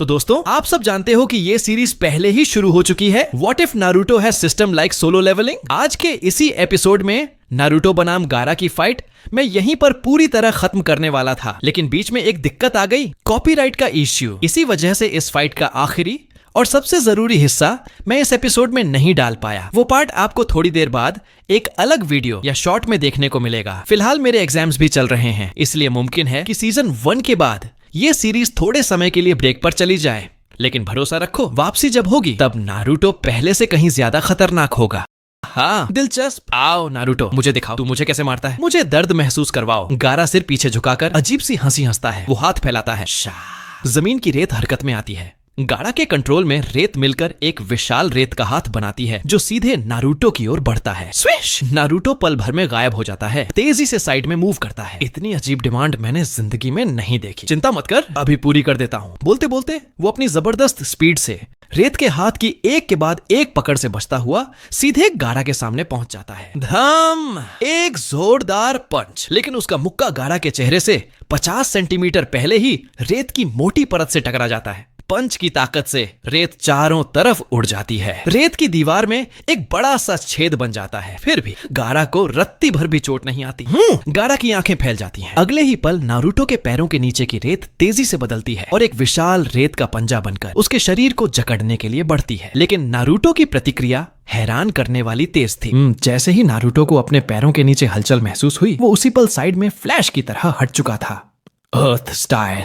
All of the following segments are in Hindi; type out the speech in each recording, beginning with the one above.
तो दोस्तों, आप सब जानते हो कि ये सीरीज पहले ही शुरू हो चुकी है। What if Naruto has system like solo levelling. आज के इसी एपिसोड में नारुतो बनाम गारा की फाइट मैं यहीं पर पूरी तरह खत्म करने वाला था, लेकिन बीच में एक दिक्कत आ गई, कॉपीराइट का इश्यू। इसी वजह से इस फाइट का आखिरी और सबसे जरूरी हिस्सा मैं इस एपिसोड में नहीं डाल पाया। वो पार्ट आपको थोड़ी देर बाद एक अलग वीडियो या शॉर्ट में देखने को मिलेगा। फिलहाल मेरे एग्जाम्स भी चल रहे हैं, इसलिए मुमकिन है कि सीजन 1 के बाद ये सीरीज थोड़े समय के लिए ब्रेक पर चली जाए, लेकिन भरोसा रखो, वापसी जब होगी तब नारुतो पहले से कहीं ज्यादा खतरनाक होगा। हाँ, दिलचस्प। आओ नारुतो, मुझे दिखाओ तू मुझे कैसे मारता है, मुझे दर्द महसूस करवाओ। गारा सिर पीछे झुकाकर अजीब सी हंसी हंसता है। वो हाथ फैलाता है, जमीन की रेत हरकत में आती है। गारा के कंट्रोल में रेत मिलकर एक विशाल रेत का हाथ बनाती है जो सीधे नारुतो की ओर बढ़ता है। स्विश! नारुतो पल भर में गायब हो जाता है, तेजी से साइड में मूव करता है। इतनी अजीब डिमांड मैंने जिंदगी में नहीं देखी। चिंता मत कर, अभी पूरी कर देता हूँ। बोलते बोलते वो अपनी जबरदस्त स्पीड से रेत के हाथ की एक के बाद एक पकड़ से बचता हुआ सीधे गारा के सामने पहुंच जाता है। धम! एक जोरदार पंच, लेकिन उसका मुक्का गारा के चेहरे से 50 सेंटीमीटर पहले ही रेत की मोटी परत से टकरा जाता है। पंच की ताकत से रेत चारों तरफ उड़ जाती है। रेत की दीवार में एक बड़ा सा छेद बन जाता है, फिर भी गारा को रत्ती भर भी चोट नहीं आती। गारा की आंखें फैल जाती हैं। अगले ही पल नारुतो के पैरों के नीचे की रेत तेजी से बदलती है और एक विशाल रेत का पंजा बनकर उसके शरीर को जकड़ने के लिए बढ़ती है। लेकिन नारुतो की प्रतिक्रिया हैरान करने वाली तेज थी। जैसे ही नारुतो को अपने पैरों के नीचे हलचल महसूस हुई, वो उसी पल साइड में फ्लैश की तरह हट चुका था। अर्थ स्टाइल,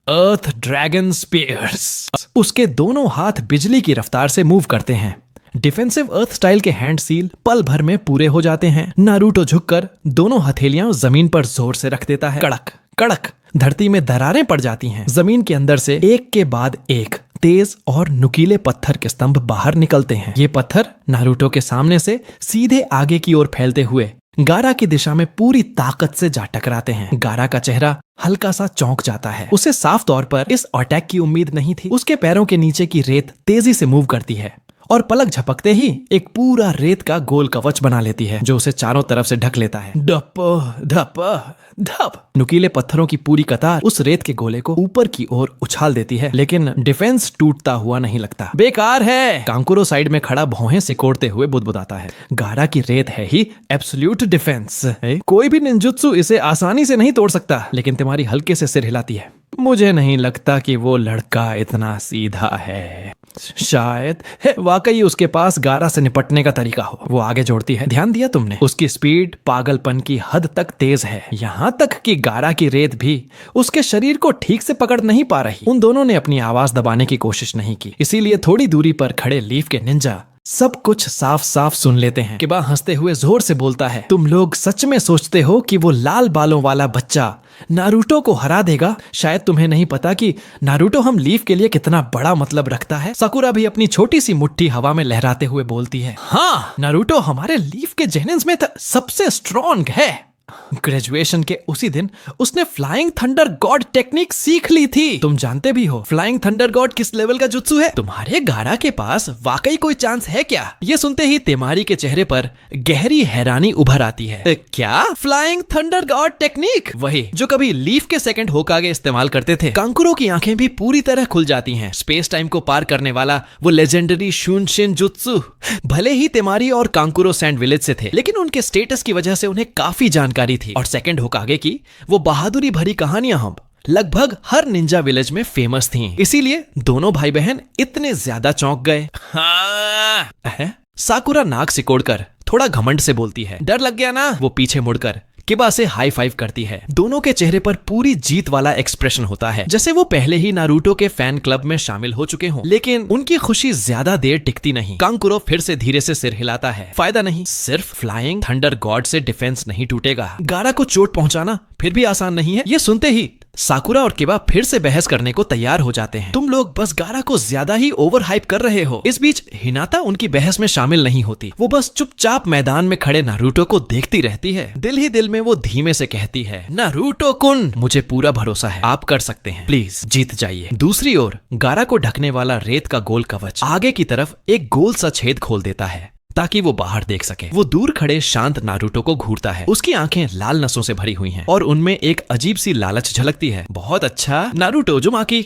अर्थ ड्रैगन स्पीयर्स। उसके दोनों हाथ बिजली की रफ्तार से मूव करते हैं। डिफेंसिव अर्थ स्टाइल के हैंड सील पल भर में पूरे हो जाते हैं। नारुतो झुककर दोनों हथेलियां जमीन पर जोर से रख देता है। कड़क कड़क धरती में दरारें पड़ जाती हैं। जमीन के अंदर से एक के बाद एक तेज और नुकीले पत्थर के स्तंभ बाहर निकलते हैं। ये पत्थर नारुतो के सामने से सीधे आगे की ओर फैलते हुए गारा की दिशा में पूरी ताकत से जा टकराते हैं। गारा का चेहरा हल्का सा चौंक जाता है। उसे साफ तौर पर इस अटैक की उम्मीद नहीं थी। उसके पैरों के नीचे की रेत तेजी से मूव करती है और पलक झपकते ही एक पूरा रेत का गोल कवच बना लेती है जो उसे चारों तरफ से ढक लेता है। डप धप धप नुकीले पत्थरों की पूरी कतार उस रेत के गोले को ऊपर की ओर उछाल देती है, लेकिन डिफेंस टूटता हुआ नहीं लगता। बेकार है, कांकुरो साइड में खड़ा भौहें सिकोड़ते हुए बुदबुदाता है। गारा की रेत है ही एब्सोल्यूट डिफेंस। कोई भी निंजुत्सु इसे आसानी से नहीं तोड़ सकता, लेकिन तुम्हारी हल्के से सिर हिलाती है। मुझे नहीं लगता कि वो लड़का इतना सीधा है। शायद वाकई उसके पास गारा से निपटने का तरीका हो। वो आगे जोड़ती है, ध्यान दिया तुमने? उसकी स्पीड पागलपन की हद तक तेज है, यहाँ तक कि गारा की रेत भी उसके शरीर को ठीक से पकड़ नहीं पा रही। उन दोनों ने अपनी आवाज दबाने की कोशिश नहीं की, इसीलिए थोड़ी दूरी पर खड़े लीफ के निंजा सब कुछ साफ साफ सुन लेते हैं। किबा हंसते हुए जोर से बोलता है, तुम लोग सच में सोचते हो कि वो लाल बालों वाला बच्चा नारुतो को हरा देगा? शायद तुम्हें नहीं पता कि नारुतो हम लीफ के लिए कितना बड़ा मतलब रखता है। साकुरा भी अपनी छोटी सी मुट्ठी हवा में लहराते हुए बोलती है, हाँ, नारुतो हमारे लीफ के जेनिन्स में सबसे स्ट्रॉन्ग है। ग्रेजुएशन के उसी दिन उसने फ्लाइंग थंडर गॉड टेक्निक सीख ली थी। तुम जानते भी हो फ्लाइंग थंडर गॉड किस लेवल का जुत्सु है। तुम्हारे गारा के पास वाकई कोई चांस है क्या? ये सुनते ही तेमारी के चेहरे पर गहरी हैरानी उभर आती है। क्या फ्लाइंग थंडर गॉड टेक्निक? वही जो कभी लीफ के सेकंड होकागे इस्तेमाल करते थे। कांकुरो की आंखें भी पूरी तरह खुल जाती हैं। स्पेस टाइम को पार करने वाला वो लेजेंडरी शुनशिन जुत्सु। भले ही तेमारी और कांकुरो सैंड विलेज से थे, लेकिन उनके स्टेटस की वजह से उन्हें काफी जानकारी थी और सेकंड होकागे की वो बहादुरी भरी कहानियां हम लगभग हर निंजा विलेज में फेमस थीं। इसीलिए दोनों भाई बहन इतने ज्यादा चौंक गए। हाँ। साकुरा नाक सिकोड़कर थोड़ा घमंड से बोलती है, डर लग गया ना? वो पीछे मुड़कर किबा से हाई फाइव करती है। दोनों के चेहरे पर पूरी जीत वाला एक्सप्रेशन होता है, जैसे वो पहले ही नारुतो के फैन क्लब में शामिल हो चुके हों। लेकिन उनकी खुशी ज्यादा देर टिकती नहीं। कांकुरो फिर से धीरे से सिर हिलाता है। फायदा नहीं, सिर्फ फ्लाइंग थंडर गॉड से डिफेंस नहीं टूटेगा। गारा को चोट पहुंचाना फिर भी आसान नहीं है। ये सुनते ही साकुरा और किबा फिर से बहस करने को तैयार हो जाते हैं। तुम लोग बस गारा को ज्यादा ही ओवर हाइप कर रहे हो। इस बीच हिनाता उनकी बहस में शामिल नहीं होती। वो बस चुपचाप मैदान में खड़े नारुतो को देखती रहती है। दिल ही दिल में वो धीमे से कहती है, नारुतो कुन, मुझे पूरा भरोसा है, आप कर सकते हैं, प्लीज जीत जाइए। दूसरी ओर गारा को ढकने वाला रेत का गोल कवच आगे की तरफ एक गोल सा छेद खोल देता है ताकि वो बाहर देख सके। वो दूर खड़े शांत नारुतो को घूरता है। उसकी आंखें लाल नसों से भरी हुई हैं और उनमें एक अजीब सी लालच झलकती है। बहुत अच्छा नारुतो, जुमाकी,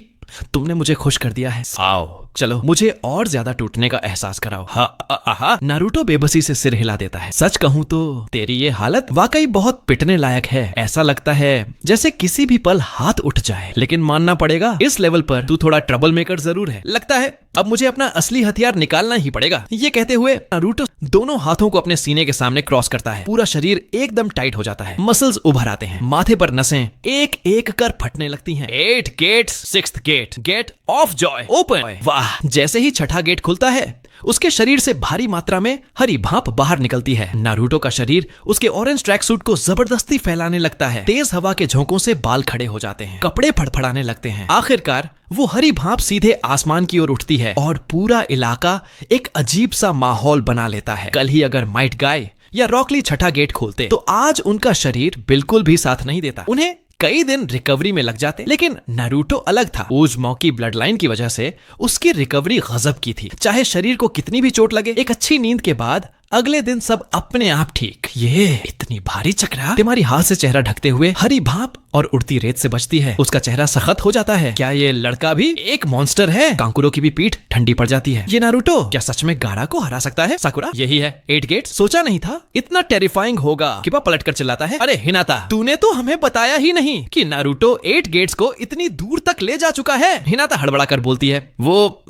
तुमने मुझे खुश कर दिया है। आओ चलो मुझे और ज्यादा टूटने का एहसास कराओ। हाँ नारुतो बेबसी से सिर हिला देता है। सच कहूँ तो तेरी ये हालत वाकई बहुत पिटने लायक है। ऐसा लगता है जैसे किसी भी पल हाथ उठ जाए। लेकिन मानना पड़ेगा इस लेवल पर तू थोड़ा ट्रबल मेकर जरूर है। लगता है अब मुझे अपना असली हथियार निकालना ही पड़ेगा। ये कहते हुए नारुतो दोनों हाथों को अपने सीने के सामने क्रॉस करता है। पूरा शरीर एकदम टाइट हो जाता है। मसल्स उभर आते हैं। माथे पर नसें एक एक कर फटने लगती हैं। 8 gates, 6th gate, gate of joy open. वाह, जैसे ही छठा गेट खुलता है उसके शरीर से भारी मात्रा में हरी भाप बाहर निकलती है। नारुतो का शरीर उसके ऑरेंज ट्रैक सूट को जबरदस्ती फैलाने लगता है। तेज हवा के झोंकों से बाल खड़े हो जाते हैं। कपड़े फड़फड़ाने लगते हैं। आखिरकार वो हरी भाप सीधे आसमान की ओर उठती है और पूरा इलाका एक अजीब सा माहौल बना लेता है। कल ही अगर माइट गाय या रॉकली छठा गेट खोलते तो आज उनका शरीर बिल्कुल भी साथ नहीं देता। उन्हें कई दिन रिकवरी में लग जाते। लेकिन नारुतो अलग था। उज़ुमाकी ब्लड लाइन की वजह से उसकी रिकवरी गजब की थी। चाहे शरीर को कितनी भी चोट लगे, एक अच्छी नींद के बाद अगले दिन सब अपने आप ठीक। ये इतनी भारी चक्रा तिमारी हाथ से चेहरा ढकते हुए हरी भाप और उड़ती रेत से बचती है। उसका चेहरा सख्त हो जाता है। क्या ये लड़का भी एक मॉन्स्टर है? कांकुरो की भी पीठ ठंडी पड़ जाती है। ये नारुतो क्या सच में गारा को हरा सकता है? साकुरा यही है 8 गेट। सोचा नहीं था इतना टेरिफाइंग होगा। किबा पलट कर चिल्लाता है, अरे हिनाता तूने तो हमें बताया ही नहीं कि नारुतो 8 गेट्स को इतनी दूर तक ले जा चुका है। हिनाता हड़बड़ा कर बोलती है, वो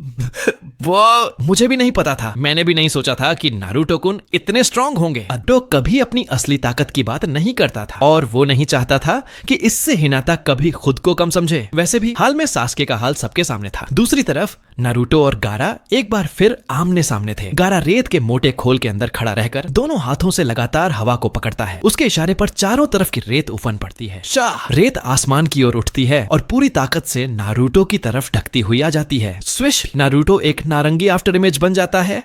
मुझे भी नहीं पता था। मैंने भी नहीं सोचा था कि नारुतो कुन इतने स्ट्रांग होंगे। अड्डो कभी अपनी असली ताकत की बात नहीं करता था और वो नहीं चाहता था कि इससे हिनाता कभी खुद को कम समझे। वैसे भी हाल में सास्के का हाल सबके सामने था। दूसरी तरफ नारुतो और गारा एक बार फिर आमने सामने थे। गारा रेत के मोटे खोल के अंदर खड़ा रहकर दोनों हाथों से लगातार हवा को पकड़ता है। उसके इशारे पर चारों तरफ की रेत उफन पड़ती है। शाह, रेत आसमान की ओर उठती है और पूरी ताकत से नारुतो की तरफ ढकती हुई आ जाती है। स्विश, नारुतो एक नारंगी आफ्टर इमेज बन जाता है।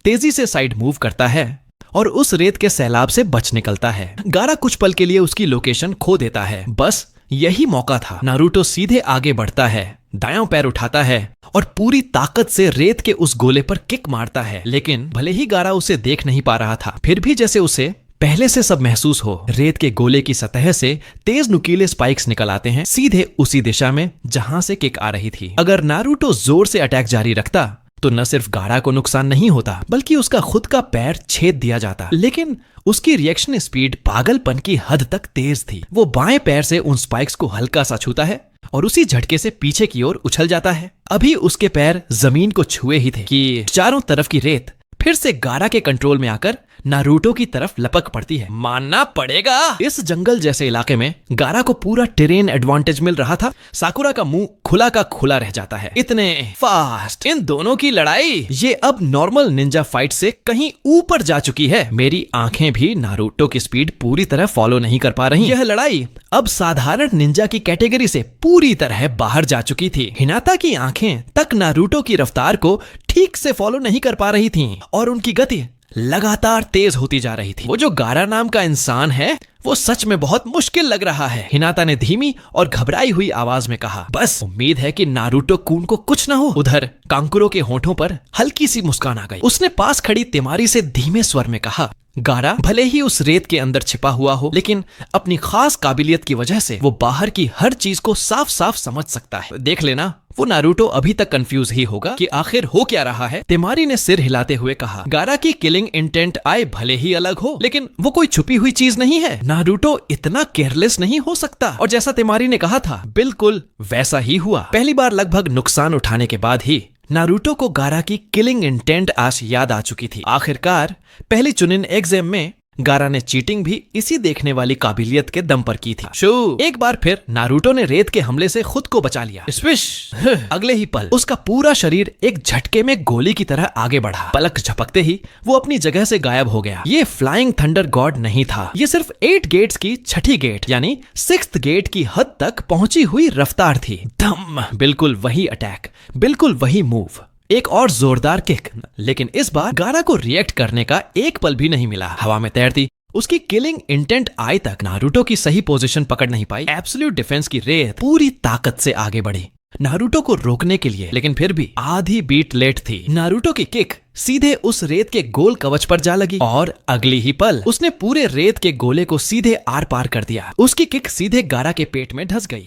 तेजी से साइड मूव करता है और उस रेत के सैलाब से बच निकलता है। गारा कुछ पल के लिए उसकी लोकेशन खो देता है। बस यही मौका था। नारुतो सीधे आगे बढ़ता है, दायां पैर उठाता है और पूरी ताकत से रेत के उस गोले पर किक मारता है। लेकिन भले ही गारा उसे देख नहीं पा रहा था, फिर भी जैसे उसे पहले से सब महसूस हो। रेत के गोले की सतह से तेज नुकीले स्पाइक्स निकल आते हैं, सीधे उसी दिशा में जहां से किक आ रही थी। अगर नारुतो जोर से अटैक जारी रखता तो न सिर्फ गारा को नुकसान नहीं होता बल्कि उसका खुद का पैर छेद दिया जाता। लेकिन उसकी रिएक्शन स्पीड पागलपन की हद तक तेज थी। वो बाएं पैर से उन स्पाइक्स को हल्का सा छूता है और उसी झटके से पीछे की ओर उछल जाता है। अभी उसके पैर जमीन को छुए ही थे कि चारों तरफ की रेत फिर से गारा के कंट्रोल में आकर नारुतो की तरफ लपक पड़ती है। मानना पड़ेगा इस जंगल जैसे इलाके में गारा को पूरा टेरेन एडवांटेज मिल रहा था। साकुरा का मुंह खुला का खुला रह जाता है। इतने फास्ट इन दोनों की लड़ाई ये अब नॉर्मल निंजा फाइट से कहीं ऊपर जा चुकी है। मेरी आंखें भी नारुतो की स्पीड पूरी तरह फॉलो नहीं कर पा रही। यह लड़ाई अब साधारण निंजा की कैटेगरी से पूरी तरह बाहर जा चुकी थी। हिनाता की आंखें तक नारुतो की रफ्तार को ठीक से फॉलो नहीं कर पा रही थीं और उनकी गति लगातार तेज होती जा रही थी। वो जो गारा नाम का इंसान है वो सच में बहुत मुश्किल लग रहा है। हिनाता ने धीमी और घबराई हुई आवाज में कहा, बस उम्मीद है कि नारुतो कुन को कुछ न हो। उधर कांकुरो के होठों पर हल्की सी मुस्कान आ गई। उसने पास खड़ी तिमारी से धीमे स्वर में कहा, गारा भले ही उस रेत के अंदर छिपा हुआ हो लेकिन अपनी खास काबिलियत की वजह से वो बाहर की हर चीज को साफ साफ समझ सकता है। देख लेना वो नारुतो अभी तक कंफ्यूज ही होगा कि आखिर हो क्या रहा है। तिमारी ने सिर हिलाते हुए कहा, गारा की किलिंग इंटेंट आए भले ही अलग हो लेकिन वो कोई छुपी हुई चीज नहीं है। नारुतो इतना केयरलेस नहीं हो सकता। और जैसा तिमारी ने कहा था बिल्कुल वैसा ही हुआ। पहली बार लगभग नुकसान उठाने के बाद ही नारुतो को गारा की किलिंग इंटेंट आज याद आ चुकी थी। आखिरकार पहली चुनिन एग्जाम में गारा ने चीटिंग भी इसी देखने वाली काबिलियत के दम पर की थी। शू, एक बार फिर नारुतो ने रेत के हमले से खुद को बचा लिया। स्विश, अगले ही पल उसका पूरा शरीर एक झटके में गोली की तरह आगे बढ़ा। पलक झपकते ही वो अपनी जगह से गायब हो गया। ये फ्लाइंग थंडर गॉड नहीं था, ये सिर्फ 8 गेट्स की छठी गेट यानी 6th गेट की हद तक पहुंची हुई रफ्तार थी। धम, बिल्कुल वही अटैक, बिल्कुल वही मूव, एक और जोरदार किक। लेकिन इस बार गारा को रिएक्ट करने का एक पल भी नहीं मिला। हवा में तैरती उसकी किलिंग इंटेंट आई तक नारुतो की सही पोजीशन पकड़ नहीं पाई। एब्सोल्यूट डिफेंस की रेत पूरी ताकत से आगे बढ़ी नारुतो को रोकने के लिए, लेकिन फिर भी आधी बीट लेट थी। नारुतो की किक सीधे उस रेत के गोल कवच पर जा लगी और अगली ही पल उसने पूरे रेत के गोले को सीधे आर पार कर दिया। उसकी किक सीधे गारा के पेट में धंस गई।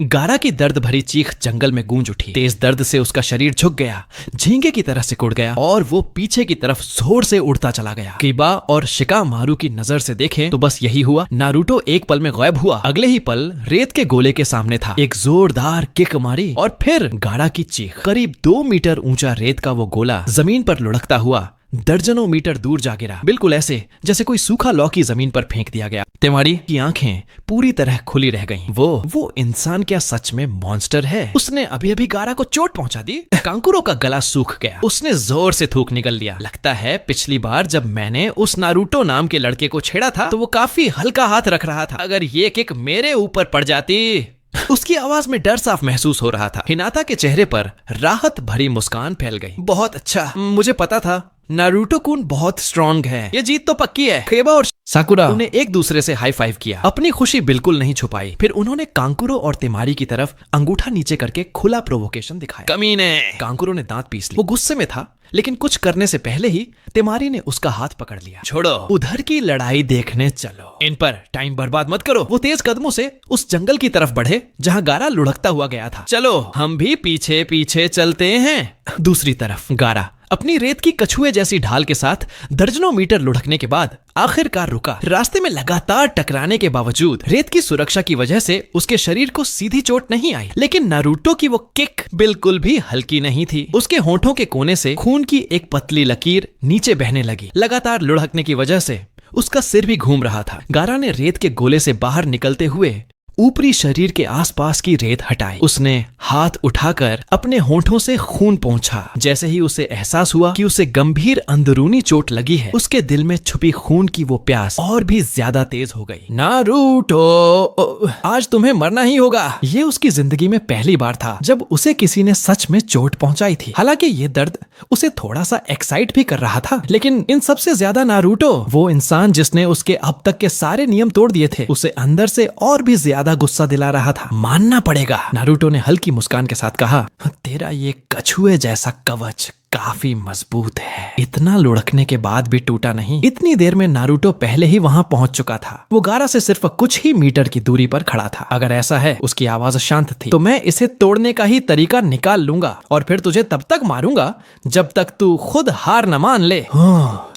गारा की दर्द भरी चीख जंगल में गूंज उठी। तेज दर्द से उसका शरीर झुक गया, झींगे की तरह सिकुड़ गया और वो पीछे की तरफ जोर से उड़ता चला गया। किबा और शिकामारू की नजर से देखें तो बस यही हुआ। नारुतो एक पल में गायब हुआ। अगले ही पल रेत के गोले के सामने था। एक जोरदार किक मारी और फिर गारा की चीख। करीब 2 मीटर ऊंचा रेत का वो गोला जमीन पर लुढ़कता हुआ दर्जनों मीटर दूर जा गिरा, बिल्कुल ऐसे जैसे कोई सूखा लौकी जमीन पर फेंक दिया गया। तेमारी की आंखें पूरी तरह खुली रह गईं। वो इंसान क्या सच में मॉन्स्टर है? उसने अभी अभी गारा को चोट पहुंचा दी। कांकुरो का गला सूख गया। उसने जोर से थूक निकल लिया। लगता है पिछली बार जब मैंने उस नारुतो नाम के लड़के को छेड़ा था तो वो काफी हल्का हाथ रख रहा था। अगर ये किक मेरे ऊपर पड़ जाती। उसकी आवाज में डर साफ महसूस हो रहा था। हिनाता के चेहरे पर राहत भरी मुस्कान फैल गई। बहुत अच्छा, मुझे पता था नारुतो कुन बहुत स्ट्रॉन्ग है। ये जीत तो पक्की है। केबा और साकुरा उन्हें एक दूसरे से हाई फाइव किया। अपनी खुशी बिल्कुल नहीं छुपाई। फिर उन्होंने कांकुरो और तेमारी की तरफ अंगूठा नीचे करके खुला प्रोवोकेशन दिखाया। कमीने! कांकुरो ने दांत पीस ली। वो गुस्से में था, लेकिन कुछ करने से पहले ही तेमारी ने उसका हाथ पकड़ लिया। छोड़ो, उधर की लड़ाई देखने चलो। इन पर टाइम बर्बाद मत करो। वो तेज कदमों से उस जंगल की तरफ बढ़े जहां गारा लुढ़कता हुआ गया था। चलो, हम भी पीछे पीछे चलते हैं। दूसरी तरफ गारा अपनी रेत की कछुए जैसी ढाल के साथ दर्जनों मीटर लुढ़कने के बाद आखिरकार रुका। रास्ते में लगातार टकराने के बावजूद रेत की सुरक्षा की वजह से उसके शरीर को सीधी चोट नहीं आई, लेकिन नारुतो की वो किक बिल्कुल भी हल्की नहीं थी। उसके होंठों के कोने से खून की एक पतली लकीर नीचे बहने लगी। लगातार लुढ़कने की वजह से उसका सिर भी घूम रहा था। गारा ने रेत के गोले से बाहर निकलते हुए ऊपरी शरीर के आसपास की रेत हटाई। उसने हाथ उठाकर अपने होंठों से खून पोंछा। जैसे ही उसे एहसास हुआ कि उसे गंभीर अंदरूनी चोट लगी है, उसके दिल में छुपी खून की वो प्यास और भी ज्यादा तेज हो गई। नारुतो, आज तुम्हें मरना ही होगा। ये उसकी जिंदगी में पहली बार था जब उसे किसी ने सच में चोट पहुंचाई थी। हालांकि ये दर्द उसे थोड़ा सा एक्साइट भी कर रहा था, लेकिन इन सबसे ज्यादा नारुतो, वो इंसान जिसने उसके अब तक के सारे नियम तोड़ दिए थे, उसे अंदर से और भी ज्यादा गुस्सा दिला रहा था। मानना पड़ेगा। नारुतो ने हल्की मुस्कान के साथ कहा, तेरा ये कछुए जैसा कवच काफी मजबूत है। इतना लुढ़कने के बाद भी टूटा नहीं। इतनी देर में नारुतो पहले ही वहां पहुंच चुका था। वो गारा से सिर्फ कुछ ही मीटर की दूरी पर खड़ा था। अगर ऐसा है, उसकी आवाज शांत थी, तो मैं इसे तोड़ने का ही तरीका निकाल लूंगा और फिर तुझे तब तक मारूंगा जब तक तू खुद हार न मान ले।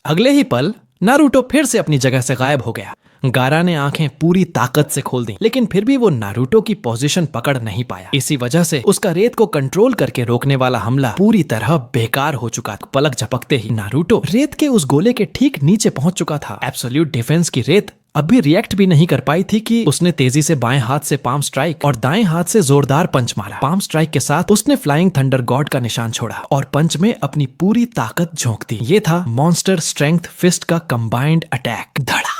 अगले ही पल नारुतो फिर से अपनी जगह से गायब हो गया। गारा ने आंखें पूरी ताकत से खोल दी, लेकिन फिर भी वो नारुतो की पोजीशन पकड़ नहीं पाया। इसी वजह से उसका रेत को कंट्रोल करके रोकने वाला हमला पूरी तरह बेकार हो चुका था। पलक झपकते ही नारुतो रेत के उस गोले के ठीक नीचे पहुंच चुका था। एब्सोल्यूट डिफेंस की रेत अभी रिएक्ट भी नहीं कर पाई थी कि उसने तेजी से बाएं हाथ से पाम स्ट्राइक और दाएं हाथ से जोरदार पंच मारा। पाम स्ट्राइक के साथ उसने फ्लाइंग थंडर गॉड का निशान छोड़ा और पंच में अपनी पूरी ताकत झोंक दी। ये था मॉन्स्टर स्ट्रेंथ फिस्ट का कंबाइंड अटैक। धड़ा!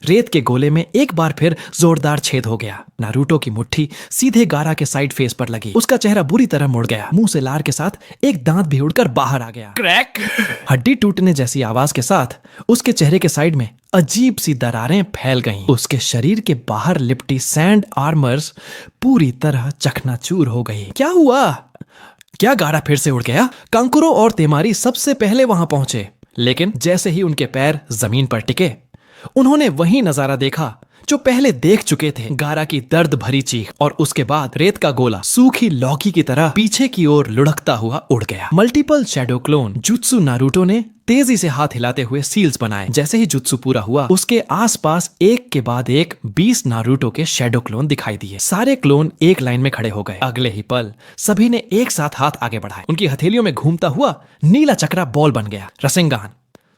रेत के गोले में एक बार फिर जोरदार छेद हो गया। नारुतो की मुट्ठी सीधे गारा के साइड फेस पर लगी। उसका चेहरा बुरी तरह मुड़ गया। मुंह से लार के साथ एक दांत भी उड़कर बाहर आ गया। क्रैक! हड्डी टूटने जैसी आवाज के साथ उसके चेहरे के साइड में अजीब सी दरारें फैल गईं। उसके शरीर के बाहर लिपटी सैंड आर्मर्स पूरी तरह चकनाचूर हो गई। क्या हुआ? क्या गारा फिर से उड़ गया? कांकुरो और तेमारी सबसे पहले वहां पहुंचे, लेकिन जैसे ही उनके पैर जमीन पर टिके, उन्होंने वही नजारा देखा जो पहले देख चुके थे। गारा की दर्द भरी चीख और उसके बाद रेत का गोला सूखी लौकी की तरह पीछे की ओर लुढ़कता हुआ उड़ गया। Multiple shadow clone jutsu Naruto ने तेजी से हाथ हिलाते हुए सील्स बनाए। जैसे ही जुत्सु पूरा हुआ, उसके आसपास एक के बाद एक 20 नारुतो के शैडो क्लोन दिखाई दिए। सारे क्लोन एक लाइन में खड़े हो गए। अगले ही पल सभी ने एक साथ हाथ आगे बढ़ाए। उनकी हथेलियों में घूमता हुआ नीला चक्रा बॉल बन गया। रसेंगान!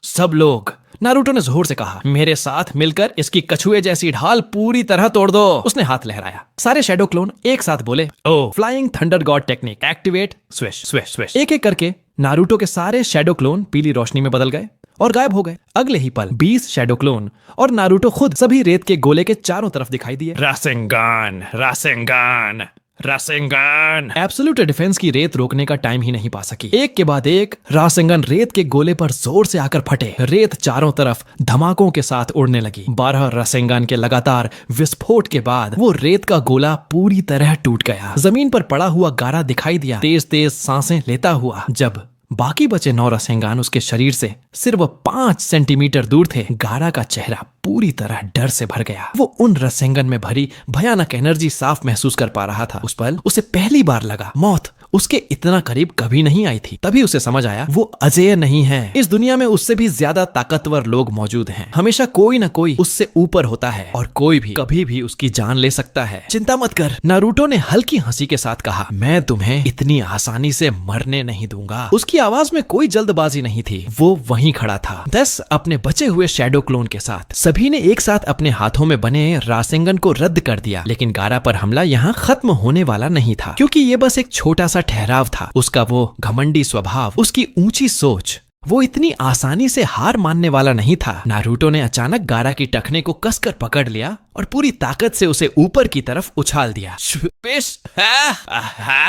सब लोग! नारुतो ने जोर से कहा, मेरे साथ मिलकर इसकी कछुए जैसी ढाल पूरी तरह तोड़ दो। उसने हाथ लहराया। सारे शैडो क्लोन एक साथ बोले, oh flying thunder god technique activate, swish swish swish. एक एक करके नारुतो के सारे शैडो क्लोन पीली रोशनी में बदल गए और गायब हो गए। अगले ही पल 20 शैडो क्लोन और नारुतो खुद सभी रेत के गोले के चारों तरफ दिखाई दिए। Rasengan, Rasengan, Rasengan! Absolute defence की रेत रोकने का टाइम ही नहीं पा सकी। एक के बाद एक रासेंगन रेत के गोले पर जोर से आकर फटे। रेत चारों तरफ धमाकों के साथ उड़ने लगी। 12 रासेंगन के लगातार विस्फोट के बाद वो रेत का गोला पूरी तरह टूट गया। जमीन पर पड़ा हुआ गारा दिखाई दिया, तेज तेज सांसें लेता हुआ। जब बाकी बचे 9 रसेंगान उसके शरीर से सिर्फ 5 सेंटीमीटर दूर थे। गारा का चेहरा पूरी तरह डर से भर गया। वो उन रसेंगन में भरी भयानक एनर्जी साफ महसूस कर पा रहा था। उस पल उसे पहली बार लगा मौत उसके इतना करीब कभी नहीं आई थी। तभी उसे समझ आया वो अजेय नहीं है। इस दुनिया में उससे भी ज्यादा ताकतवर लोग मौजूद हैं। हमेशा कोई न कोई उससे ऊपर होता है और कोई भी कभी भी उसकी जान ले सकता है। चिंता मत कर, नारुतो ने हल्की हंसी के साथ कहा। मैं तुम्हें इतनी आसानी से मरने नहीं दूंगा। उसकी आवाज में कोई जल्दबाजी नहीं थी। वो वहीं खड़ा था 10 अपने बचे हुए शैडो क्लोन के साथ। सभी ने एक साथ अपने हाथों में बने रासेंगन को रद्द कर दिया। लेकिन गारा पर हमला यहाँ खत्म होने वाला नहीं था, क्योंकि ये बस एक छोटा सा ठहराव था। उसका वो घमंडी स्वभाव, उसकी ऊंची सोच, वो इतनी आसानी से हार मानने वाला नहीं था। नारुतो ने अचानक गारा की टखने को कसकर पकड़ लिया और पूरी ताकत से उसे ऊपर की तरफ उछाल दिया।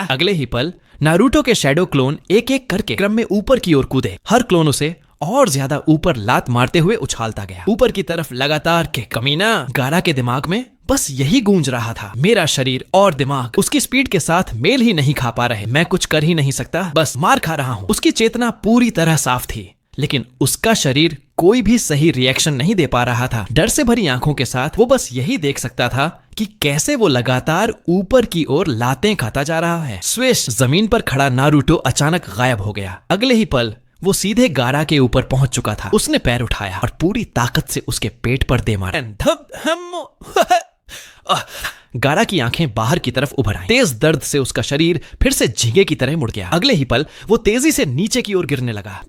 अगले ही पल नारुतो के शैडो क्लोन एक एक करके क्रम में ऊपर की ओर कूदे। हर क्लोन उसे और ज्यादा ऊपर लात मारते हुए उछालता गया, ऊपर की तरफ लगातार के कमीना। गारा के दिमाग में बस यही गूंज रहा था, मेरा शरीर और दिमाग उसकी स्पीड के साथ मेल ही नहीं खा पा रहे। मैं कुछ कर ही नहीं सकता, बस मार खा रहा हूँ। उसकी चेतना पूरी तरह साफ थी, लेकिन उसका शरीर कोई भी सही रिएक्शन नहीं दे पा रहा था। डर से भरी आंखों के साथ वो बस यही देख सकता था कि कैसे वो लगातार ऊपर की ओर लातें खाता जा रहा है। स्विश! जमीन पर खड़ा नारुतो अचानक गायब हो गया। अगले ही पल वो सीधे गारा के ऊपर पहुंच चुका था। उसने पैर उठाया और पूरी ताकत से उसके पेट पर दे मारा। गारा की आंखें बाहर की तरफ उभर आईं। तेज दर्द से उसका शरीर फिर से झींगे की तरह मुड़ गया। अगले ही पल वो तेजी से नीचे की ओर गिरने लगा।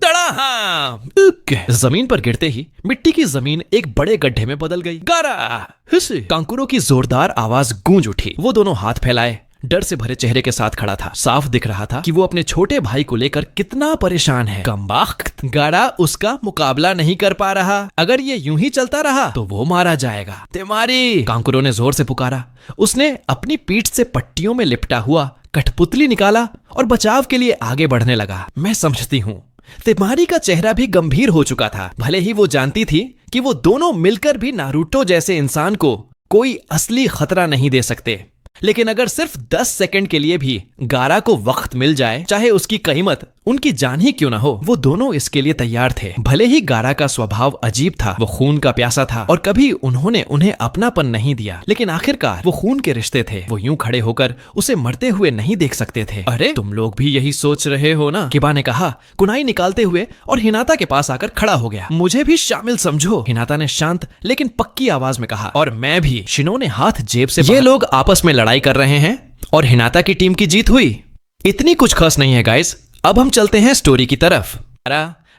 जमीन पर गिरते ही मिट्टी की जमीन एक बड़े गड्ढे में बदल गई। गारा! कांकुरों की जोरदार आवाज गूंज उठी। वो दोनों हाथ फैलाए डर से भरे चेहरे के साथ खड़ा था। साफ दिख रहा था कि वो अपने छोटे भाई को लेकर कितना परेशान है। कमबख्त! गारा उसका मुकाबला नहीं कर पा रहा। अगर ये यूं ही चलता रहा तो वो मारा जाएगा। तिमारी! कांकुरों ने जोर से पुकारा। उसने अपनी पीठ से पट्टियों में लिपटा हुआ कठपुतली निकाला और बचाव के लिए आगे बढ़ने लगा। मैं समझती हूँ। तिमारी का चेहरा भी गंभीर हो चुका था। भले ही वो जानती थी कि वो दोनों मिलकर भी नारुतो जैसे इंसान को कोई असली खतरा नहीं दे सकते, लेकिन अगर सिर्फ 10 सेकंड के लिए भी गारा को वक्त मिल जाए, चाहे उसकी कीमत उनकी जान ही क्यों ना हो, वो दोनों इसके लिए तैयार थे। भले ही गारा का स्वभाव अजीब था, वो खून का प्यासा था और कभी उन्होंने उन्हें अपनापन नहीं दिया, लेकिन आखिरकार वो खून के रिश्ते थे। वो यूं खड़े होकर उसे मरते हुए नहीं देख सकते थे। अरे तुम लोग भी यही सोच रहे हो ना? किबा ने कहा कुनाई निकालते हुए और हिनाता के पास आकर खड़ा हो गया। मुझे भी शामिल समझो, हिनाता ने शांत लेकिन पक्की आवाज में कहा। और मैं भी। शिनो ने हाथ जेब से। ये लोग आपस में लड़ाई कर रहे हैं और हिनाता की टीम की जीत हुई। इतनी कुछ खास नहीं है गाइस। अब हम चलते हैं स्टोरी की तरफ।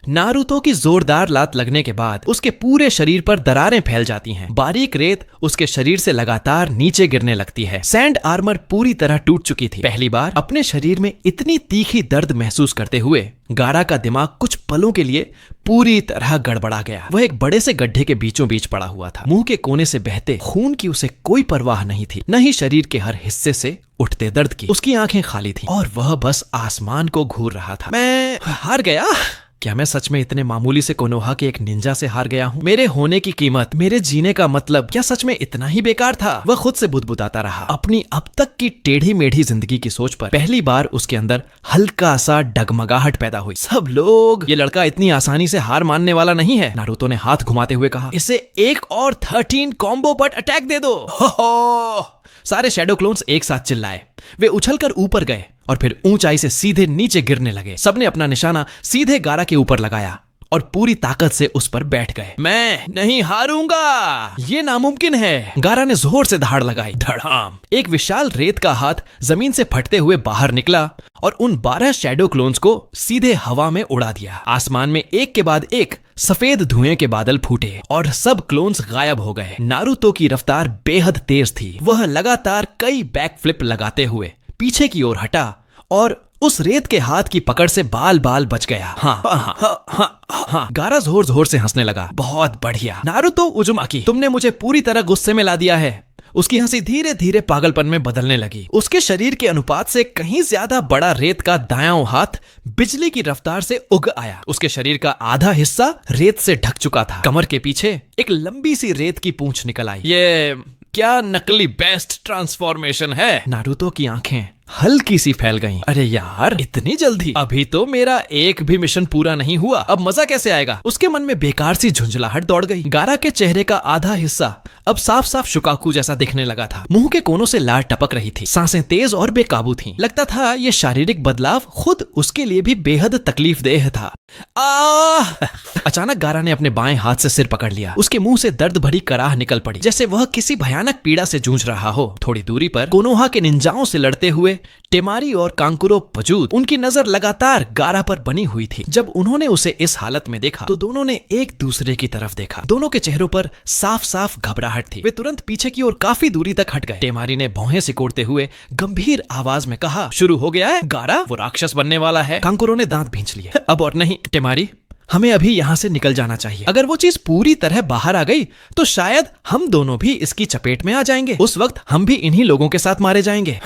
नारुतो की जोरदार लात लगने के बाद उसके पूरे शरीर पर दरारें फैल जाती हैं। बारीक रेत उसके शरीर से लगातार नीचे गिरने लगती है। सैंड आर्मर पूरी तरह टूट चुकी थी। पहली बार अपने शरीर में इतनी तीखी दर्द महसूस करते हुए गारा का दिमाग कुछ पलों के लिए पूरी तरह गड़बड़ा गया। वह एक बड़े से गड्ढे के बीचों बीच पड़ा हुआ था। मुंह के कोने से बहते खून की उसे कोई परवाह नहीं थी, न ही शरीर के हर हिस्से से उठते दर्द की। उसकी आंखें खाली थी और वह बस आसमान को घूर रहा था। मैं हार गया। क्या मैं सच में इतने मामूली से कोनोहा के एक निंजा से हार गया हूँ? मेरे होने की कीमत, मेरे जीने का मतलब क्या सच में इतना ही बेकार था? वह खुद से बुदबुदाता रहा। अपनी अब तक की टेढ़ी मेढ़ी जिंदगी की सोच पर पहली बार उसके अंदर हल्का सा डगमगाहट पैदा हुई। सब लोग, ये लड़का इतनी आसानी से हार मानने वाला नहीं है। नारुतो ने हाथ घुमाते हुए कहा। इसे एक और 13 कॉम्बो बट अटैक दे दो। हो। सारे शैडो क्लोन्स एक साथ चिल्लाए। वे उछलकर ऊपर गए और फिर ऊंचाई से सीधे नीचे गिरने लगे। सबने अपना निशाना सीधे गारा के ऊपर लगाया और पूरी ताकत से उस पर बैठ गए। मैं नहीं हारूंगा, ये नामुमकिन है। गारा ने जोर से दहाड़ लगाई। धड़ाम! एक विशाल रेत का हाथ जमीन से फटते हुए बाहर निकला और उन 12 शैडो क्लोन्स को सीधे हवा में उड़ा दिया। आसमान में एक के बाद एक सफेद धुएं के बादल फूटे और सब क्लोन्स गायब हो गए। नारुतो की रफ्तार बेहद तेज थी। वह लगातार कई बैक फ्लिप लगाते हुए पीछे की ओर हटा और उस रेत के हाथ की पकड़ से बाल बाल बच गया। हाँ। गारा जोर जोर से हंसने लगा। बहुत बढ़िया नारुतो उजुमाकी, तुमने मुझे पूरी तरह गुस्से में ला दिया है। उसकी हंसी धीरे धीरे पागलपन में बदलने लगी। उसके शरीर के अनुपात से कहीं ज्यादा बड़ा रेत का दायां हाथ बिजली की रफ्तार से उग आया। उसके शरीर का आधा हिस्सा रेत से ढक चुका था। कमर के पीछे एक लंबी सी रेत की पूंछ निकल आई। ये क्या नकली बेस्ट ट्रांसफॉर्मेशन है? नारुतो की आंखें हल्की सी फैल गईं। अरे यार, इतनी जल्दी? अभी तो मेरा एक भी मिशन पूरा नहीं हुआ, अब मजा कैसे आएगा? उसके मन में बेकार सी झुंझलाहट दौड़ गई। गारा के चेहरे का आधा हिस्सा अब साफ साफ शुकाकू जैसा दिखने लगा था। मुंह के कोनों से लार टपक रही थी, सांसें तेज और बेकाबू थीं। लगता था ये शारीरिक बदलाव खुद उसके लिए भी बेहद तकलीफदेह था। अचानक गारा ने अपने बाएं हाथ से सिर पकड़ लिया। उसके मुंह से दर्द भरी कराह निकल पड़ी, जैसे वह किसी भयानक पीड़ा से जूझ रहा हो। थोड़ी दूरी पर कोनोहा के निंजाओं से लड़ते हुए टेमारी और कांकुरो वजूद, उनकी नजर लगातार गारा पर बनी हुई थी। जब उन्होंने उसे इस हालत में देखा तो दोनों ने एक दूसरे की तरफ देखा। दोनों के चेहरों पर साफ साफ घबराहट थी। वे तुरंत पीछे की ओर काफी दूरी तक हट गए। टेमारी ने भौहें सिकोड़ते हुए गंभीर आवाज में कहा, शुरू हो गया है गारा, वो राक्षस बनने वाला है। कांकुरो ने दांत भींच लिए। अब और नहीं टेमारी, हमें अभी यहाँ से निकल जाना चाहिए। अगर वो चीज पूरी तरह बाहर आ गई तो शायद हम दोनों भी इसकी चपेट में आ जाएंगे। उस वक्त हम भी इन्हीं लोगों के साथ मारे जाएंगे।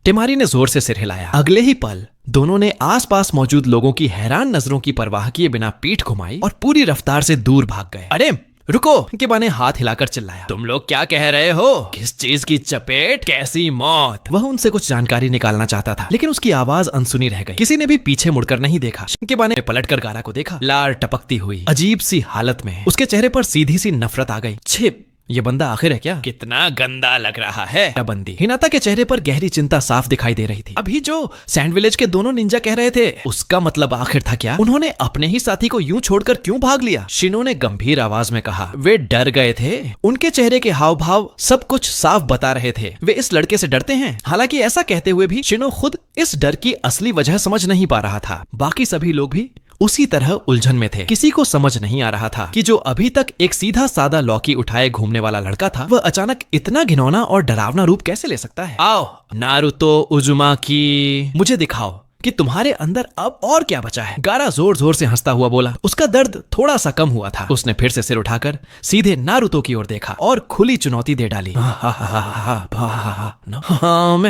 टेमारी ने जोर से सिर हिलाया। अगले ही पल दोनों ने आसपास मौजूद लोगों की हैरान नजरों की परवाह किए बिना पीठ घुमाई और पूरी रफ्तार से दूर भाग गए। अरे रुको, किबा ने हाथ हिलाकर चिल्लाया। तुम लोग क्या कह रहे हो? किस चीज की चपेट? कैसी मौत? वह उनसे कुछ जानकारी निकालना चाहता था, लेकिन उसकी आवाज अनसुनी रह गई। किसी ने भी पीछे मुड़कर नहीं देखा। किबा ने पलटकर गारा को देखा। लार टपकती हुई अजीब सी हालत में उसके चेहरे पर सीधी सी नफरत आ गई। छिप, ये बंदा आखिर है क्या? कितना गंदा लग रहा है। बंदी हिनाता के चेहरे पर गहरी चिंता साफ दिखाई दे रही थी। अभी जो सैंड विलेज के दोनों निंजा कह रहे थे, उसका मतलब आखिर था क्या? उन्होंने अपने ही साथी को यूं छोड़कर क्यों भाग लिया? शिनो ने गंभीर आवाज में कहा। वे डर गए थे। उनके चेहरे के हाव भाव सब कुछ साफ बता रहे थे। वे इस लड़के से डरते हैं। हालांकि ऐसा कहते हुए भी शिनो खुद इस डर की असली वजह समझ नहीं पा रहा था। बाकी सभी लोग भी उसी तरह उलझन में थे। किसी को समझ नहीं आ रहा था कि जो अभी तक एक सीधा सादा लौकी उठाए घूमने वाला लड़का था, वह अचानक इतना घिनौना और डरावना रूप कैसे ले सकता है। आओ नारुतो उजुमाकी, मुझे दिखाओ कि तुम्हारे अंदर अब और क्या बचा है। गारा जोर जोर से हंसता हुआ बोला। उसका दर्द थोड़ा सा कम हुआ था। उसने फिर से सिर उठाकर सीधे नारुतो की ओर देखा और खुली चुनौती दे डाली।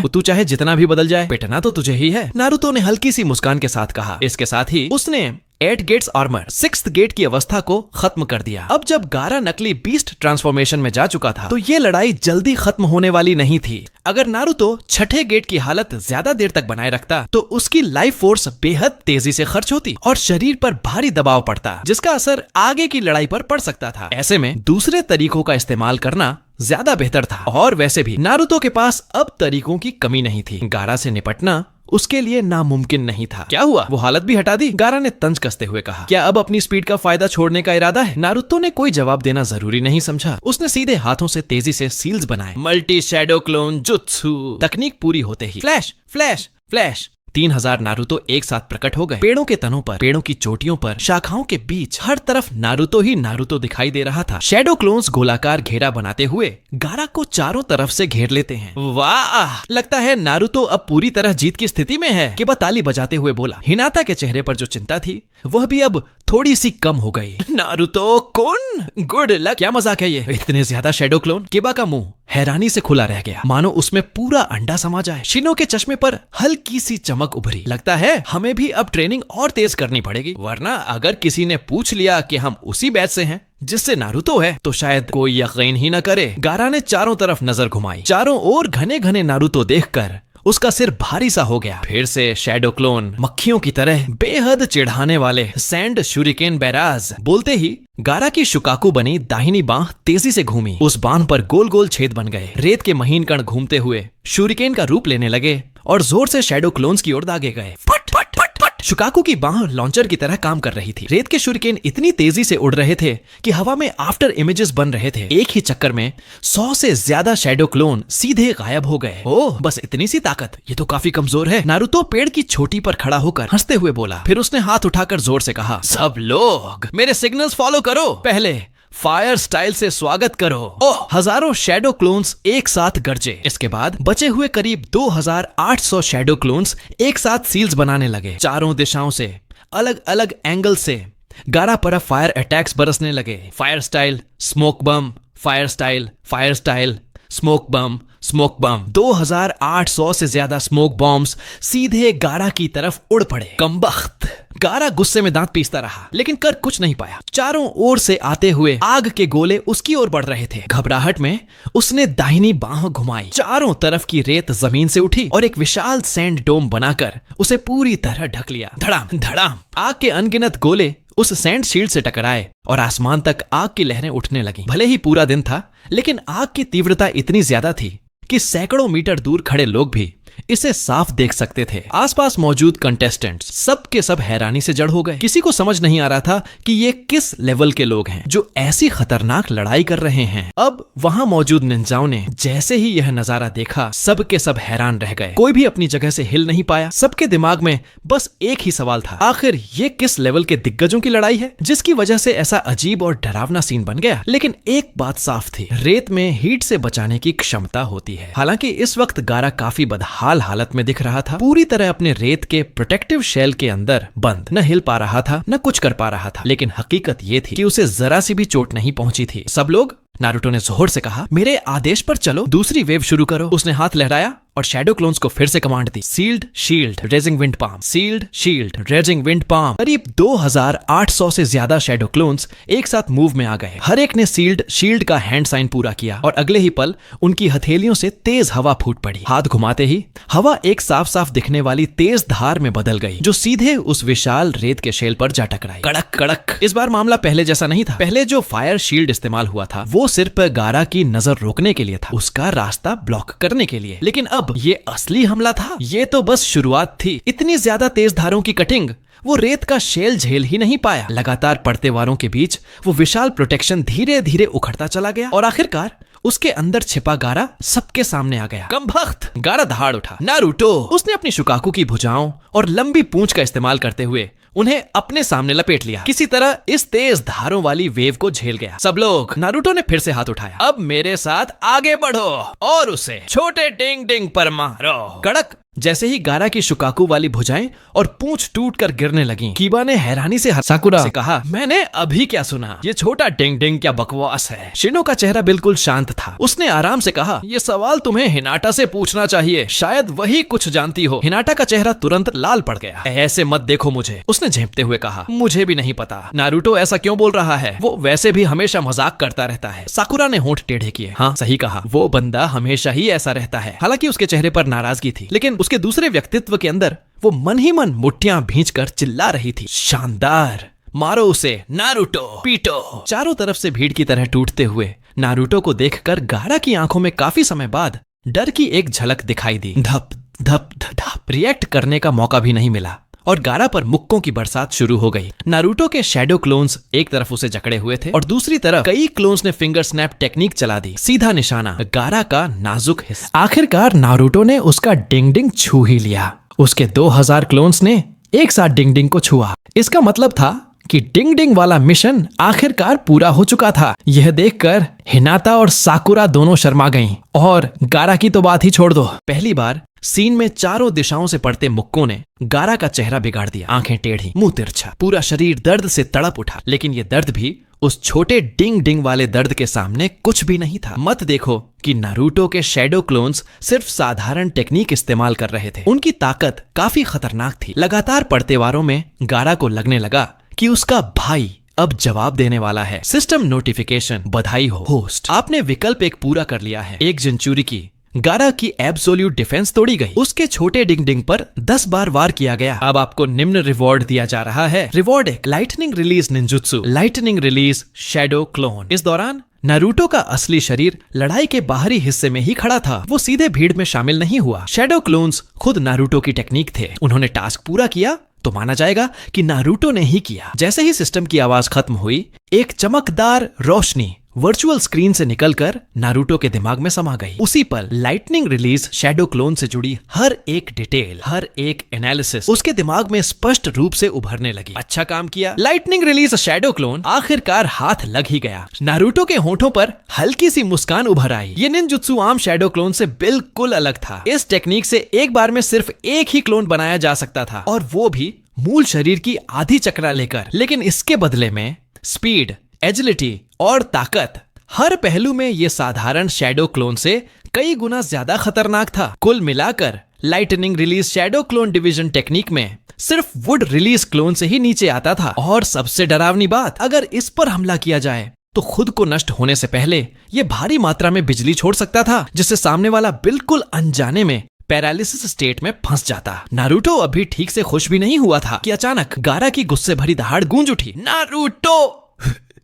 तू चाहे जितना भी बदल जाए, पिटना तो तुझे ही है। नारुतो ने हल्की सी मुस्कान के साथ कहा। इसके साथ ही उसने 8 गेट्स आर्मर 6th गेट की अवस्था को खत्म कर दिया। अब जब गारा नकली बीस्ट ट्रांसफॉर्मेशन में जा चुका था तो ये लड़ाई जल्दी खत्म होने वाली नहीं थी। अगर नारुतो 6ठे गेट की हालत ज्यादा देर तक बनाए रखता तो उसकी लाइफ फोर्स बेहद तेजी से खर्च होती और शरीर पर भारी दबाव पड़ता, जिसका असर आगे की लड़ाई पर पड़ सकता था। ऐसे में दूसरे तरीकों का इस्तेमाल करना ज्यादा बेहतर था। और वैसे भी नारुतो के पास अब तरीकों की कमी नहीं थी। गारा से निपटना उसके लिए नामुमकिन नहीं था। क्या हुआ? वो हालत भी हटा दी? गारा ने तंज कसते हुए कहा। क्या अब अपनी स्पीड का फायदा छोड़ने का इरादा है? नारुतो ने कोई जवाब देना जरूरी नहीं समझा। उसने सीधे हाथों से तेजी से सील्स बनाए। मल्टी शैडो क्लोन जुत्सु तकनीक पूरी होते ही फ्लैश फ्लैश फ्लैश 3000 नारुतो एक साथ प्रकट हो गए। पेड़ों के तनों पर, पेड़ों की चोटियों पर, शाखाओं के बीच हर तरफ नारुतो ही नारुतो दिखाई दे रहा था। शैडो क्लोन्स गोलाकार घेरा बनाते हुए गारा को चारों तरफ से घेर लेते हैं। वाह, लगता है नारुतो अब पूरी तरह जीत की स्थिति में है। किबा ताली बजाते हुए बोला। हिनाता के चेहरे पर जो चिंता थी वह भी अब थोड़ी सी कम हो गई। नारुतो कुन, गुड लक। क्या मजाक है ये? इतने ज्यादा शैडो क्लोन? किबा का मुंह हैरानी से खुला रह गया, मानो उसमें पूरा अंडा समा जाए। शिनो के चश्मे पर हल्की सी चमक उभरी। लगता है हमें भी अब ट्रेनिंग और तेज करनी पड़ेगी, वरना अगर किसी ने पूछ लिया कि हम उसी बैच से हैं जिससे नारुतो है तो शायद कोई यकीन ही न करे। गारा ने चारों तरफ नजर घुमाई। चारों ओर घने घने नारुतो देखकर उसका सिर भारी सा हो गया। फिर से शैडो क्लोन मक्खियों की तरह बेहद चिढ़ाने वाले सैंड शुरिकेन बैराज। बोलते ही गारा की शुकाकू बनी दाहिनी बांह तेजी से घूमी। उस बांह पर गोल गोल छेद बन गए। रेत के महीन कण घूमते हुए शुरिकेन का रूप लेने लगे और जोर से शैडो क्लोन्स की ओर दागे गए। फट फट फट फट। शुकाकू की बांह लॉन्चर की तरह काम कर रही थी। रेत के शुरिकेन इतनी तेजी से उड़ रहे थे कि हवा में आफ्टर इमेजेस बन रहे थे। एक ही चक्कर में 100 से ज्यादा शैडो क्लोन सीधे गायब हो गए। ओह, बस इतनी सी ताकत? ये तो काफी कमजोर है। नारुतो पेड़ की चोटी पर खड़ा होकर हंसते हुए बोला। फिर उसने हाथ उठाकर जोर से कहा, सब लोग मेरे सिग्नल्स फॉलो करो। पहले फायर स्टाइल से स्वागत करो। ओह, हजारों शैडो क्लोन्स एक साथ गरजे। इसके बाद बचे हुए करीब 2800 शैडो क्लोन्स एक साथ सील्स बनाने लगे। चारों दिशाओं से अलग अलग एंगल से गारा पर फायर अटैक्स बरसने लगे। Fire style, smoke bomb, fire style, fire style, smoke bomb, smoke bomb. 2800 से ज्यादा स्मोक बॉम्ब्स सीधे गारा की तरफ उड़ पड़े। कमबख्त। गारा गुस्से में दांत पीसता रहा लेकिन कर कुछ नहीं पाया। चारों ओर से आते हुए आग के गोले उसकी ओर बढ़ रहे थे। घबराहट में उसने दाहिनी बांह घुमाई। चारों तरफ की रेत जमीन से उठी और एक विशाल सैंड डोम बनाकर उसे पूरी तरह ढक लिया। धड़ाम धड़ाम आग के अनगिनत गोले उस सैंड शील्ड से टकराए और आसमान तक आग की लहरें उठने लगीं। भले ही पूरा दिन था लेकिन आग की तीव्रता इतनी ज्यादा थी कि सैकड़ों मीटर दूर खड़े लोग भी इसे साफ देख सकते थे। आसपास मौजूद कंटेस्टेंट्स सब के सब हैरानी से जड़ हो गए। किसी को समझ नहीं आ रहा था कि ये किस लेवल के लोग हैं जो ऐसी खतरनाक लड़ाई कर रहे हैं। अब वहां मौजूद निंजाओं ने जैसे ही यह नजारा देखा सब के सब हैरान रह गए। कोई भी अपनी जगह से हिल नहीं पाया। सबके दिमाग में बस एक ही सवाल था, आखिर ये किस लेवल के दिग्गजों की लड़ाई है जिसकी वजह से ऐसा अजीब और डरावना सीन बन गया। लेकिन एक बात साफ थी, रेत में हीट से बचाने की क्षमता होती है। हालांकि इस वक्त गारा काफी बदहाल हालत में दिख रहा था। पूरी तरह अपने रेत के प्रोटेक्टिव शेल के अंदर बंद, न हिल पा रहा था न कुछ कर पा रहा था। लेकिन हकीकत ये थी कि उसे जरा सी भी चोट नहीं पहुंची थी। सब लोग, नारुतो ने जोर से कहा, मेरे आदेश पर चलो, दूसरी वेव शुरू करो। उसने हाथ लहराया और शैडो क्लोन्स को फिर से कमांड दी। Sealed shield raging wind palm, sealed shield raging wind palm. करीब 2800 से ज्यादा शैडो क्लोन्स एक साथ मूव में आ गए। हर एक ने सील्ड शील्ड का हैंड साइन पूरा किया और अगले ही पल उनकी हथेलियों से तेज हवा फूट पड़ी। हाथ घुमाते ही हवा एक साफ साफ दिखने वाली तेज धार में बदल गई जो सीधे उस विशाल रेत के शेल पर जा टकराई। कड़क कड़क। इस बार मामला पहले जैसा नहीं था। पहले जो फायर शील्ड इस्तेमाल हुआ था वो सिर्फ गारा की नजर रोकने के लिए था, उसका रास्ता ब्लॉक करने के लिए। लेकिन अब ये असली हमला था। ये तो बस शुरुआत थी। इतनी ज्यादा तेज धारों की कटिंग वो रेत का शेल झेल ही नहीं पाया। लगातार पड़ते वारों के बीच वो विशाल प्रोटेक्शन धीरे धीरे उखड़ता चला गया और आखिरकार उसके अंदर छिपा गारा सबके सामने आ गया। कमबख्त। गारा दहाड़ उठा। नारुतो। उसने अपनी शुकाकू की भुजाओं और लंबी पूंछ का इस्तेमाल करते हुए उन्हें अपने सामने लपेट लिया। किसी तरह इस तेज धारों वाली वेव को झेल गया। सब लोग। नारुतो ने फिर से हाथ उठाया। अब मेरे साथ आगे बढ़ो और उसे छोटे डिंग डिंग पर मारो। कड़क। जैसे ही गारा की शुकाकू वाली भुजाएं और पूंछ टूट कर गिरने लगीं, कीबा ने हैरानी से साकुरा से कहा, मैंने अभी क्या सुना? ये छोटा डिंग डिंग क्या बकवास है। शिनो का चेहरा बिल्कुल शांत था। उसने आराम से कहा, ये सवाल तुम्हें हिनाटा से पूछना चाहिए, शायद वही कुछ जानती हो। हिनाटा का चेहरा तुरंत लाल पड़ गया। ऐसे मत देखो मुझे, उसने झेंपते हुए कहा। मुझे भी नहीं पता नारुतो ऐसा क्यों बोल रहा है, वो वैसे भी हमेशा मजाक करता रहता है। साकुरा ने होंठ टेढ़े किए। हाँ सही कहा, वो बंदा हमेशा ही ऐसा रहता है। हालांकि उसके चेहरे पर नाराजगी थी लेकिन उसके दूसरे व्यक्तित्व के अंदर वो मन ही मन मुट्ठियां भींचकर चिल्ला रही थी, शानदार, मारो उसे, नारुतो, पीटो। चारों तरफ से भीड़ की तरह टूटते हुए नारुतो को देखकर गारा की आंखों में काफी समय बाद डर की एक झलक दिखाई दी। धप धप धप। रिएक्ट करने का मौका भी नहीं मिला और गारा पर मुक्कों की बरसात शुरू हो गई। नारुतो के शैडो क्लोन्स एक तरफ उसे जकड़े हुए थे और दूसरी तरफ कई क्लोन्स ने फिंगर स्नैप टेक्निक चला दी। सीधा निशाना गारा का नाजुक हिस्सा। आखिरकार नारुतो ने उसका डिंग डिंग छू ही लिया। उसके 2000 क्लोन्स ने एक साथ डिंग डिंग को छुआ। इसका मतलब था कि डिंग डिंग वाला मिशन आखिरकार पूरा हो चुका था। यह देखकर हिनाटा और साकुरा दोनों शर्मा गईं और गारा की तो बात ही छोड़ दो। पहली बार सीन में चारों दिशाओं से पड़ते मुक्कों ने गारा का चेहरा बिगाड़ दिया। आंखें टेढ़ी, मुंह तिरछा, पूरा शरीर दर्द से तड़प उठा। लेकिन ये दर्द भी उस छोटे डिंग डिंग वाले दर्द के सामने कुछ भी नहीं था। मत देखो कि नारुतो के शैडो क्लोन्स सिर्फ साधारण टेक्निक इस्तेमाल कर रहे थे, उनकी ताकत काफी खतरनाक थी। लगातार पड़ते वारों में गारा को लगने लगा कि उसका भाई अब जवाब देने वाला है। सिस्टम नोटिफिकेशन, बधाई हो होस्ट, आपने विकल्प एक पूरा कर लिया है। एक सेंचुरी की गारा की एब्सोल्यूट डिफेंस तोड़ी गई। उसके छोटे डिंग डिंग पर 10 बार वार किया गया। अब आपको निम्न रिवॉर्ड दिया जा रहा है। Reward 1, lightning release ninjutsu, lightning release shadow clone. इस दौरान नारुतो का असली शरीर लड़ाई के बाहरी हिस्से में ही खड़ा था। वो सीधे भीड़ में शामिल नहीं हुआ। शैडो क्लोन्स खुद नारुतो की टेक्निक थे। उन्होंने टास्क पूरा किया तो माना जाएगा कि नारुतो ने ही किया। जैसे ही सिस्टम की आवाज खत्म हुई, एक चमकदार रोशनी वर्चुअल स्क्रीन से निकलकर नारुतो के दिमाग में समा गई। उसी पल लाइटनिंग रिलीज शैडो क्लोन से जुड़ी हर एक डिटेल, हर एक एनालिसिस उसके दिमाग में स्पष्ट रूप से उभरने लगी। अच्छा काम किया, लाइटनिंग रिलीज शैडो क्लोन आखिरकार हाथ लग ही गया। नारुतो के होठों पर हल्की सी मुस्कान उभर आई। ये निंजुत्सु आम शैडो क्लोन से बिल्कुल अलग था। इस टेक्निक से एक बार में सिर्फ एक ही क्लोन बनाया जा सकता था और वो भी मूल शरीर की आधी चक्रा लेकर। लेकिन इसके बदले में स्पीड, एजिलिटी और ताकत, हर पहलू में ये साधारण शैडो क्लोन से कई गुना ज्यादा खतरनाक था। कुल मिलाकर lightning release shadow clone division technique में सिर्फ वुड रिलीज क्लोन से ही नीचे आता था। और सबसे डरावनी बात, अगर इस पर हमला किया जाए तो खुद को नष्ट होने से पहले ये भारी मात्रा में बिजली छोड़ सकता था, जिससे सामने वाला बिल्कुल अनजाने में पैरालिसिस स्टेट में फंस जाता। नारुतो अभी ठीक से खुश भी नहीं हुआ था कि अचानक गारा की गुस्से भरी दहाड़ गूंज उठी, नारुतो!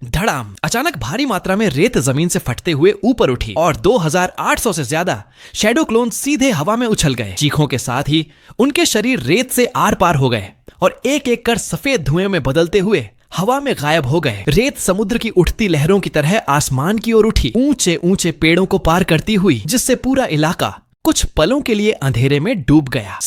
धड़ाम! अचानक भारी मात्रा में रेत जमीन से फटते हुए ऊपर उठी और 2800 से ज्यादा शैडो क्लोन सीधे हवा में उछल गए। चीखों के साथ ही उनके शरीर रेत से आर पार हो गए और एक एक कर सफेद धुएं में बदलते हुए हवा में गायब हो गए। रेत समुद्र की उठती लहरों की तरह आसमान की ओर उठी, ऊंचे ऊंचे पेड़ों को पार करती हुई, जिससे पूरा इलाका कुछ पलों के लिए अंधेरे में डूब गया।